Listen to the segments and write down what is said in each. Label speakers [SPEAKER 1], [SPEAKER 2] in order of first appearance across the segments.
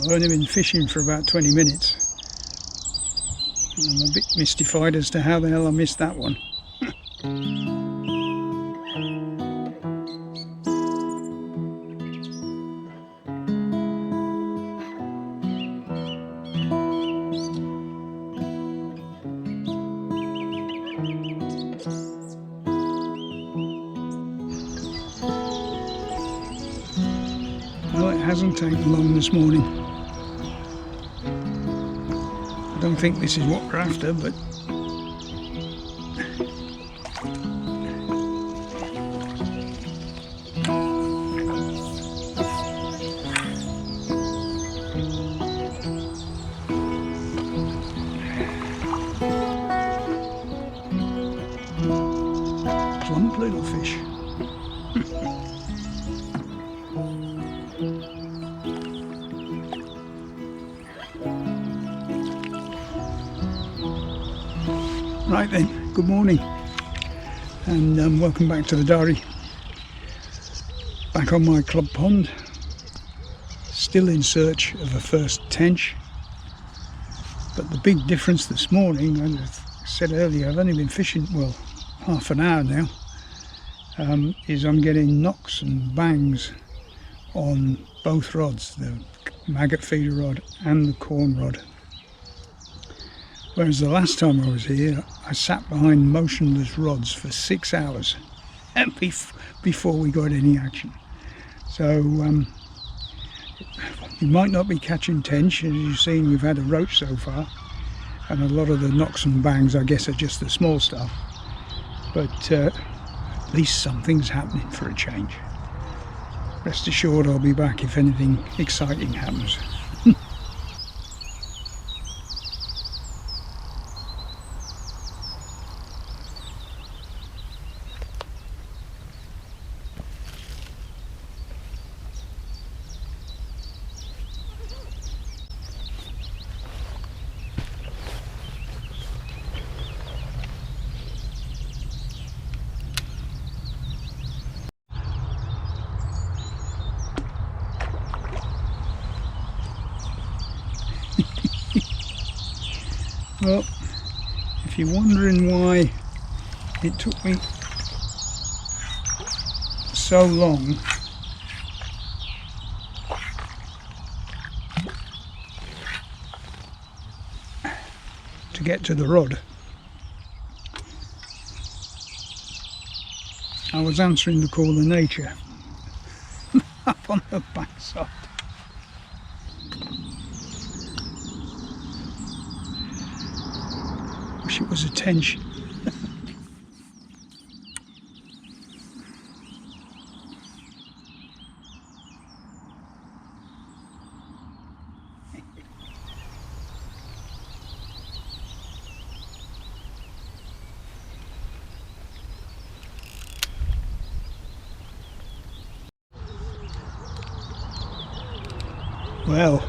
[SPEAKER 1] I've only been fishing for about 20 minutes. I'm a bit mystified as to how the hell I missed that one. Well, it hasn't taken long this morning. I don't think this is what we're after, but plump little fish. Right then, good morning and welcome back to the diary. Back on my club pond, still in search of a first tench, but the big difference this morning, as I said earlier, I've only been fishing, well, half an hour now, is I'm getting knocks and bangs on both rods, the maggot feeder rod and the corn rod. Whereas the last time I was here, I sat behind motionless rods for 6 hours before we got any action. So you might not be catching tench. As you've seen, we've had a roach so far, and a lot of the knocks and bangs I guess are just the small stuff, but at least something's happening for a change. Rest assured I'll be back if anything exciting happens. Well, if you're wondering why it took me so long to get to the rod, I was answering the call of nature up on the backside. Wish it was a tench. Well,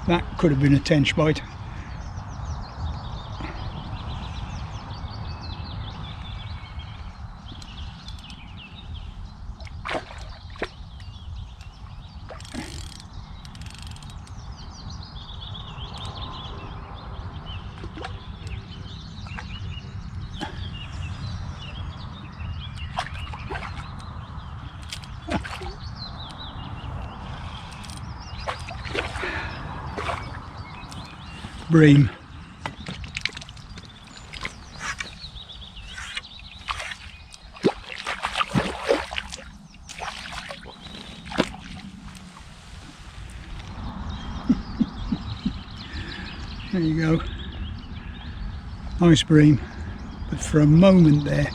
[SPEAKER 1] that could have been a tench bite. Bream. There you go. Nice bream. But for a moment there,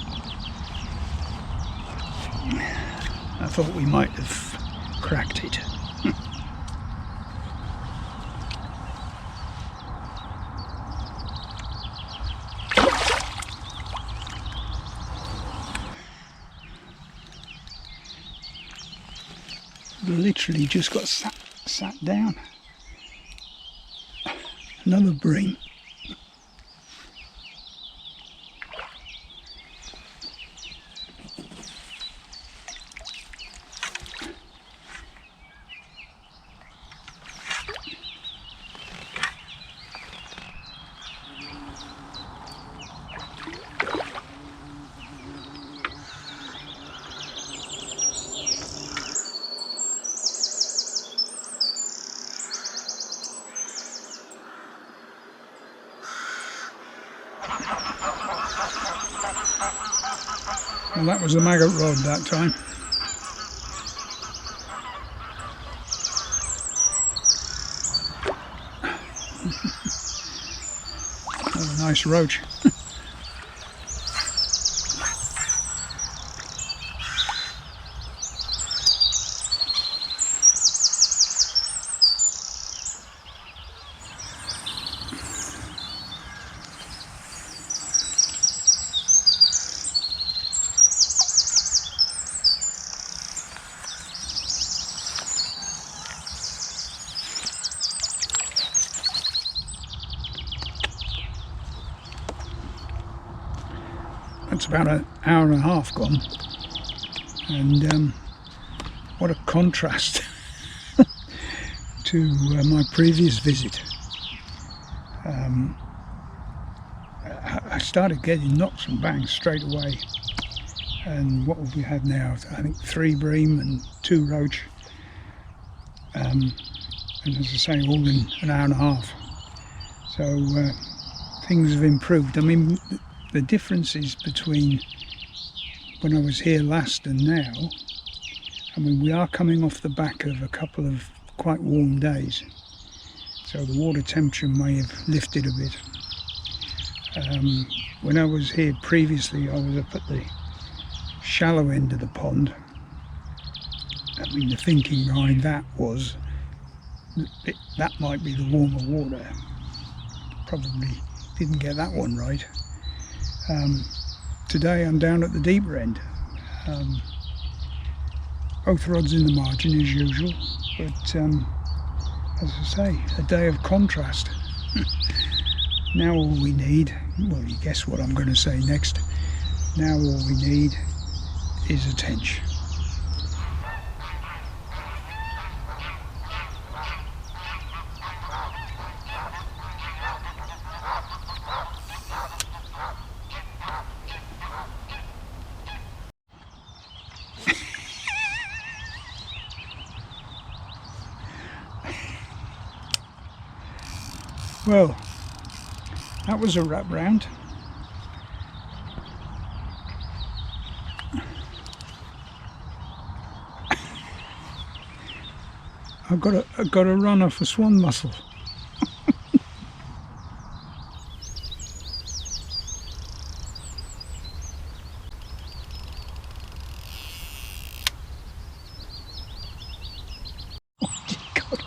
[SPEAKER 1] I thought we might have cracked it. Literally just got sat down. Another bream. Well, that was the maggot rod that time. What a nice roach. It's about an hour and a half gone, and what a contrast to my previous visit. I started getting knocks and bangs straight away, and what have we had now? I think 3 bream and 2 roach, and as I say, all in an hour and a half. So things have improved. I mean, the differences between when I was here last and now, I mean, we are coming off the back of a couple of quite warm days, so the water temperature may have lifted a bit. When I was here previously, I was up at the shallow end of the pond. I mean, the thinking behind that was that might be the warmer water. Probably didn't get that one right. Today I'm down at the deeper end. Both rods in the margin as usual, but as I say, a day of contrast. Now all we need, well, you guess what I'm going to say next. Now all we need is a tench. Well, that was a wrap round. I've got a runner for swan mussel. Oh God,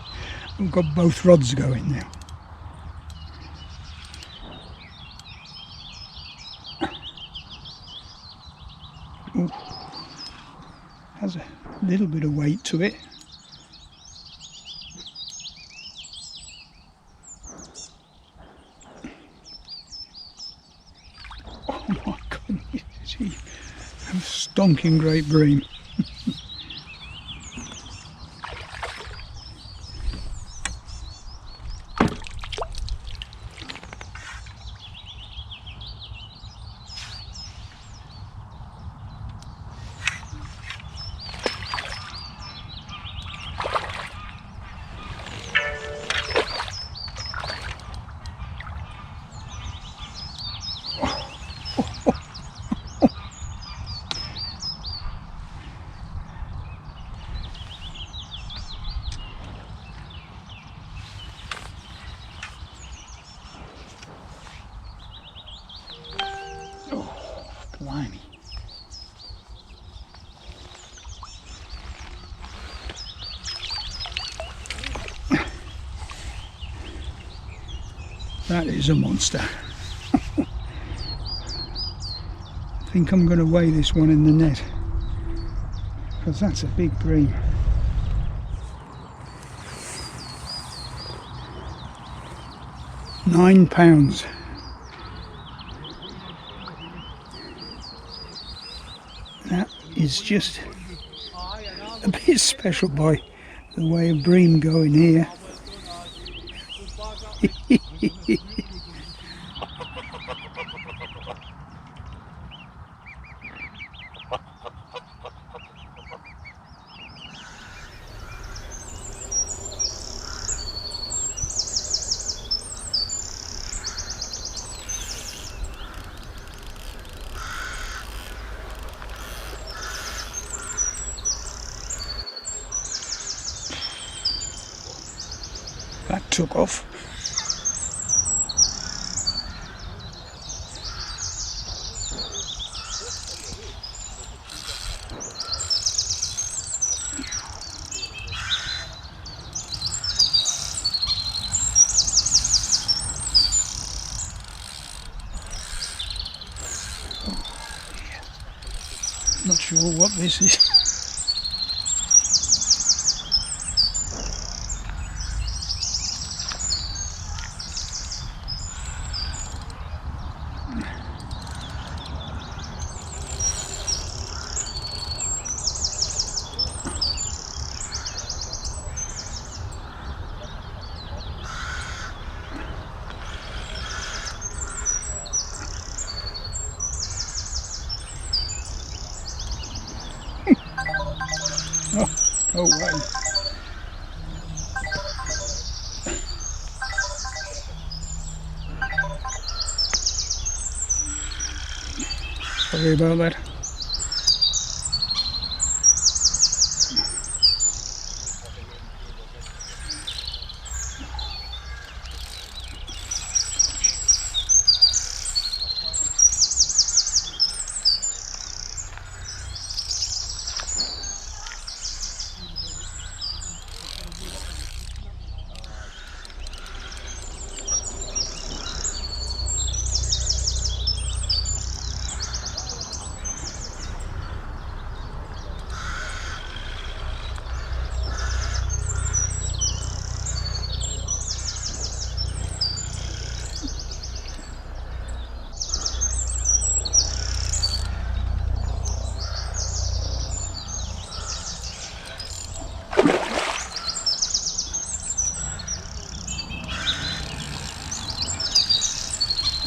[SPEAKER 1] I've got both rods going now. Ooh, has a little bit of weight to it. Oh my goodness, a stonking great bream. Blimey. That is a monster. I think I'm going to weigh this one in the net, because that's a big bream. £9. That is just a bit special by the way of bream going here. took off. Not sure what this is. Oh, go away. Sorry about that.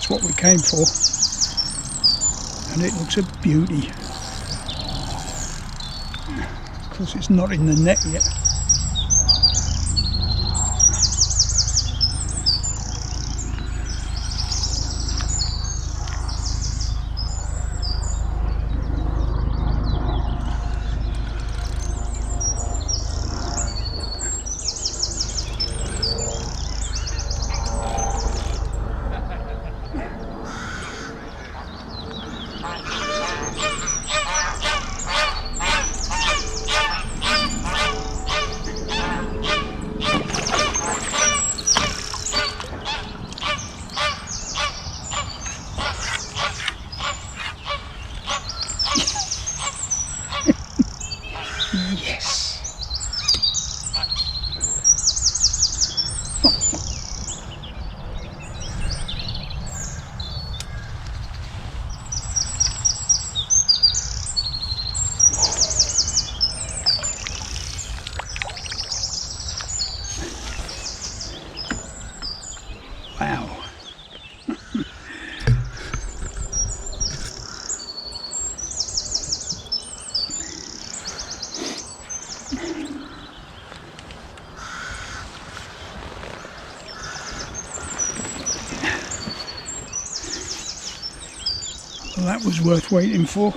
[SPEAKER 1] What we came for, and it looks a beauty. Of course it's not in the net yet. Yes. Wow. Well, that was worth waiting for.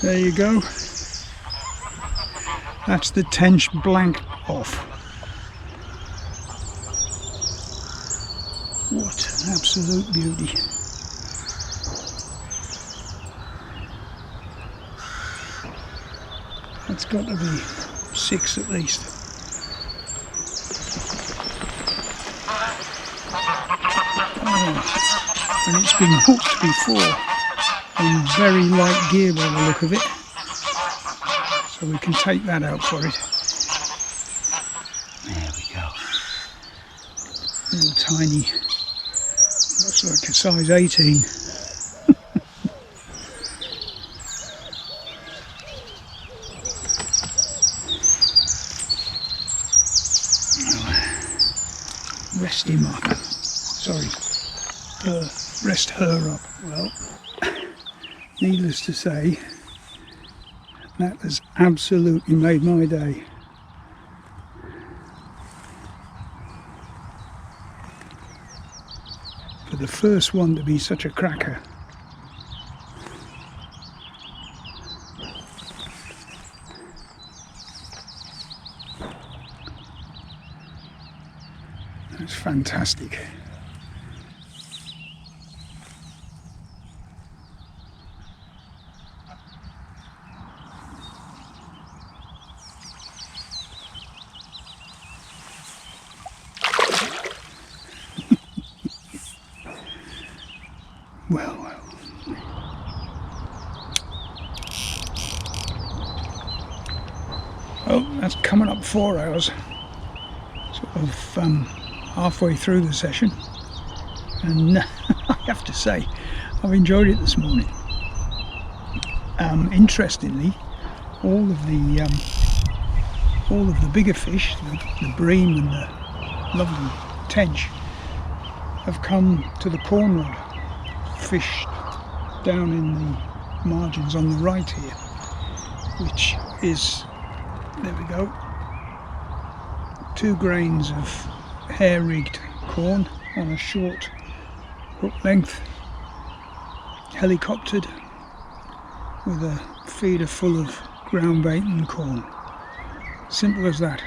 [SPEAKER 1] There you go. That's the Tench blank off. What an absolute beauty. That's got to be 6 at least. Oh, and it's been hooked before on very light gear by the look of it. So we can take that out for it. There we go. Little tiny, looks like a size 18. her up. Well, needless to say, that has absolutely made my day. For the first one to be such a cracker. That's fantastic. Well. Oh, that's coming up 4 hours. Sort of halfway through the session, and I have to say, I've enjoyed it this morning. Interestingly, all of the bigger fish, the bream and the lovely tench, have come to the corn rod, fished down in the margins on the right here, which is, there we go, 2 grains of hair-rigged corn on a short hook length, helicoptered with a feeder full of ground bait and corn. Simple as that.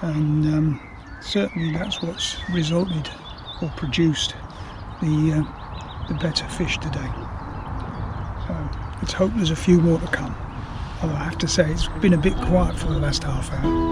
[SPEAKER 1] And certainly that's what's resulted or produced the better fish today. So let's hope there's a few more to come. Although I have to say it's been a bit quiet for the last half hour.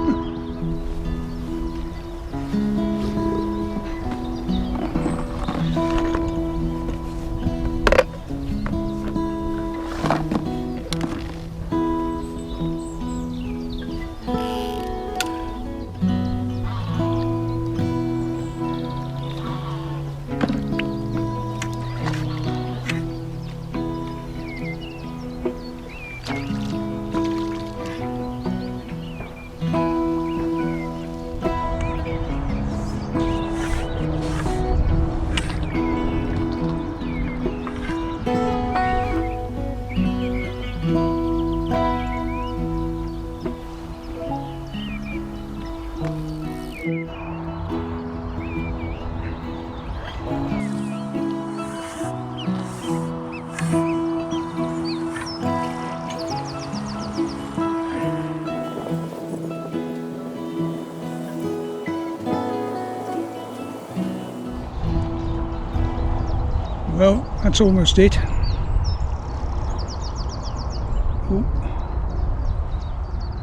[SPEAKER 1] Well, that's almost it. Ooh.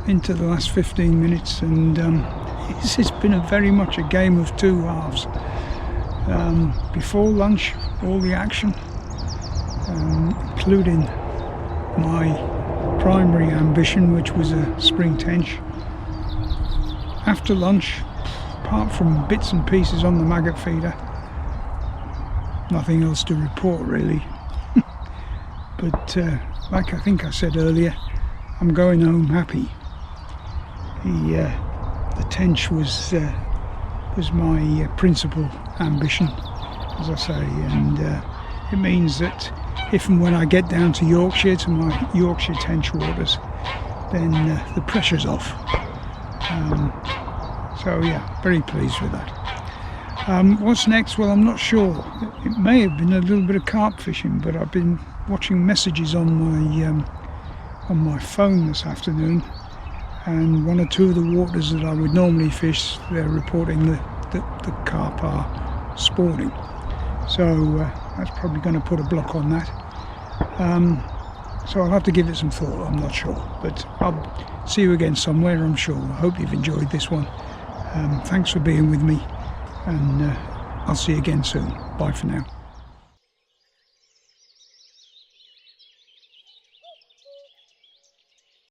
[SPEAKER 1] Into the last 15 minutes, and it's been very much a game of two halves. Before lunch, all the action, including my primary ambition, which was a spring tench. After lunch, apart from bits and pieces on the maggot feeder, nothing else to report really. But like I think I said earlier, I'm going home happy. The tench was my principal ambition, as I say, and it means that if and when I get down to Yorkshire, to my Yorkshire tench waters, then the pressure's off. So yeah, very pleased with that. What's next? Well, I'm not sure. It may have been a little bit of carp fishing, but I've been watching messages on my phone this afternoon, and 1 or 2 of the waters that I would normally fish, they're reporting that the carp are spawning. So that's probably going to put a block on that. So I'll have to give it some thought. I'm not sure, but I'll see you again somewhere, I'm sure. I hope you've enjoyed this one. Thanks for being with me, and I'll see you again soon. Bye for now.